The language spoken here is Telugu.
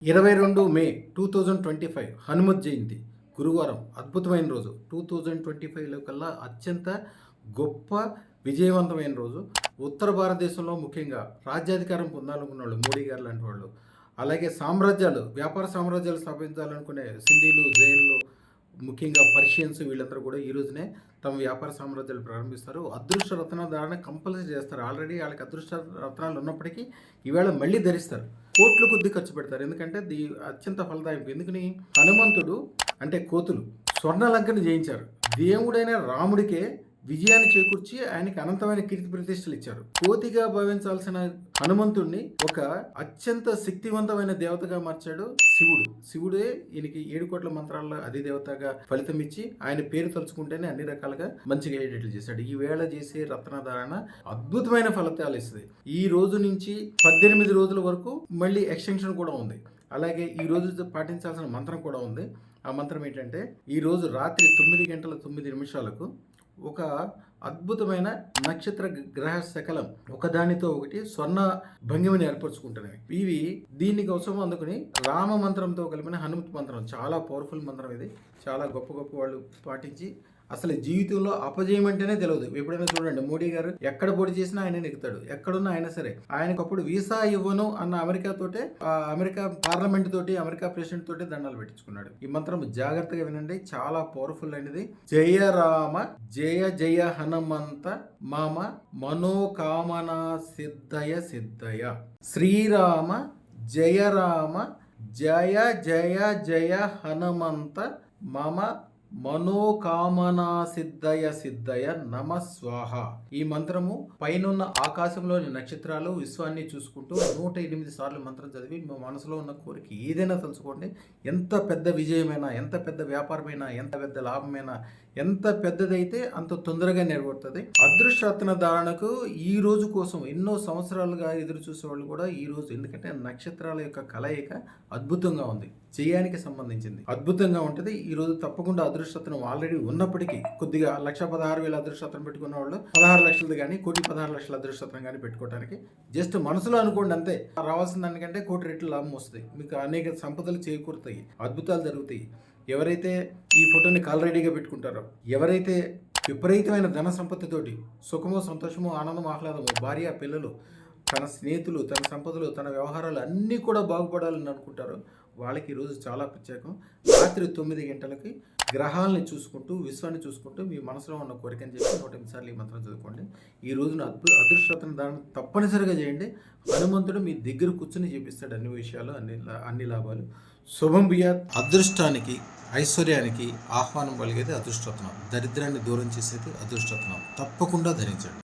22 మే 2025 హనుమత్ జయంతి గురువారం అద్భుతమైన రోజు. 2025లో కల్లా అత్యంత గొప్ప విజయవంతమైన రోజు. ఉత్తర భారతదేశంలో ముఖ్యంగా రాజ్యాధికారం పొందాలనుకున్న వాళ్ళు మోడీ గారు లాంటి వాళ్ళు, అలాగే వ్యాపార సామ్రాజ్యాలు స్థాపించాలనుకునే సింధీలు, జైన్లు, ముఖ్యంగా పర్షియన్స్ వీళ్ళందరూ కూడా ఈ రోజునే తమ వ్యాపార సామ్రాజ్యాలు ప్రారంభిస్తారు. అదృష్ట రత్న ధారణ కంపల్సరీ చేస్తారు. ఆల్రెడీ వాళ్ళకి అదృష్ట రత్నాలు ఉన్నప్పటికీ ఈవేళ మళ్ళీ ధరిస్తారు. కోట్లు కొద్ది ఖర్చు పెడతారు. ఎందుకంటే అత్యంత ఫలదాయకం. ఎందుకని? హనుమంతుడు అంటే కోతులు స్వర్ణలంకను జయించారు. దేవుడైన రాముడికే విజయాన్ని చేకూర్చి ఆయనకి అనంతమైన కీర్తి ప్రతిష్టలు ఇచ్చారు. కోతిగా భావించాల్సిన హనుమంతుడిని ఒక అత్యంత శక్తివంతమైన దేవతగా మార్చాడు శివుడే ఈయనకి 7 కోట్ల మంత్రాల్లో అధిదేవతగా ఫలితం ఇచ్చి ఆయన పేరు తలుచుకుంటేనే అన్ని రకాలుగా మంచిగా అయ్యేటట్లు చేశాడు. ఈ వేళ చేసే రత్నధారణ అద్భుతమైన ఫలితాలు ఇస్తుంది. ఈ రోజు నుంచి 18 రోజుల వరకు మళ్ళీ ఎక్స్టెన్షన్ కూడా ఉంది. అలాగే ఈ రోజు పాటించాల్సిన మంత్రం కూడా ఉంది. ఆ మంత్రం ఏంటంటే, ఈ రోజు రాత్రి 9:09 ఒక అద్భుతమైన నక్షత్ర గ్రహ శకలం ఒకదానితో ఒకటి స్వర్ణ భంగిమని ఏర్పరచుకుంటున్నాయి. దీనికోసం అందుకుని రామ మంత్రంతో కలిపిన హనుమత్ మంత్రం చాలా పవర్ఫుల్ మంత్రం. ఇది చాలా గొప్ప వాళ్ళు పాటించి అసలు జీవితంలో అపజయం అంటేనే తెలియదు. ఎప్పుడైనా చూడండి, మోడీ గారు ఎక్కడ పోటీ చేసినా ఆయన నెగ్గుతాడు. ఎక్కడున్నా ఆయన సరే. ఆయనకు అప్పుడు వీసా ఇవ్వను అన్న అమెరికా పార్లమెంట్ తోటి, అమెరికా ప్రెసిడెంట్ తోటి దండాలు పెట్టించుకున్నాడు. ఈ మంత్రం జాగ్రత్తగా వినండి, చాలా పవర్ఫుల్ అయినది. జయ రామ జయ జయ హనుమంత మమ మనోకామనా సిద్ధయ శ్రీరామ జయ రామ జయ జయ జయ హనుమంత మమ మనోకామనా సిద్ధయ నమ స్వాహ. ఈ మంత్రము పైనున్న ఆకాశంలోని నక్షత్రాలు, విశ్వాన్ని చూసుకుంటూ 108 సార్లు మంత్రం చదివి మీ మనసులో ఉన్న కోరిక ఏదైనా తలుచుకోండి. ఎంత పెద్ద విజయమైనా, ఎంత పెద్ద వ్యాపారమైనా, ఎంత పెద్ద లాభమైనా, ఎంత పెద్దదైతే అంత తొందరగా నెరవేరుతుంది. అదృష్టరత్న ధారణకు ఈ రోజు కోసం ఎన్నో సంవత్సరాలుగా ఎదురు చూసేవాళ్ళు కూడా ఈ రోజు, ఎందుకంటే నక్షత్రాల యొక్క కలయిక అద్భుతంగా ఉంది. జయానికి సంబంధించింది అద్భుతంగా ఉంటుంది. ఈ రోజు తప్పకుండా అదృష్టరత్నం ఆల్రెడీ ఉన్నప్పటికీ కొద్దిగా 1,16,000 అదృష్టరత్నం పెట్టుకున్న వాళ్ళు 16 లక్షలది కానీ 1,16,00,000 అదృష్టరత్నం కానీ పెట్టుకోవడానికి జస్ట్ మనసులో అనుకోండి అంతే. రావాల్సిన దానికంటే 1,00,00,000 రెట్లు లాభం వస్తుంది. మీకు అనేక సంపదలు చేకూరుతాయి, అద్భుతాలు జరుగుతాయి. ఎవరైతే ఈ ఫోటోని కాలరెడీగా పెట్టుకుంటారో, ఎవరైతే విపరీతమైన ధన సంపత్తితోటి సుఖమో, సంతోషమో, ఆనందం, ఆహ్లాదము, భార్య, పిల్లలు, తన స్నేహితులు, తన సంపదలు, తన వ్యవహారాలు అన్నీ కూడా బాగుపడాలని అనుకుంటారు, వాళ్ళకి ఈరోజు చాలా ప్రత్యేకం. రాత్రి 9 గంటలకి గ్రహాలని చూసుకుంటూ, విశ్వాన్ని చూసుకుంటూ మీ మనసులో ఉన్న కోరికని చెప్పి 108 సార్లు ఈ మంత్రం చదువుకోండి. ఈ రోజున అదృష్టరత్న దాన్ని తప్పనిసరిగా చేయండి. హనుమంతుడు మీ దగ్గర కూర్చొని చేపిస్తాడు అన్ని విషయాలు, అన్ని లాభాలు. శుభం బియాత్. అదృష్టానికి, ఐశ్వర్యానికి ఆహ్వానం పలిగేది అదృష్టరత్నం. దరిద్రాన్ని దూరం చేసేది అదృష్టరత్నం. తప్పకుండా ధరించండి.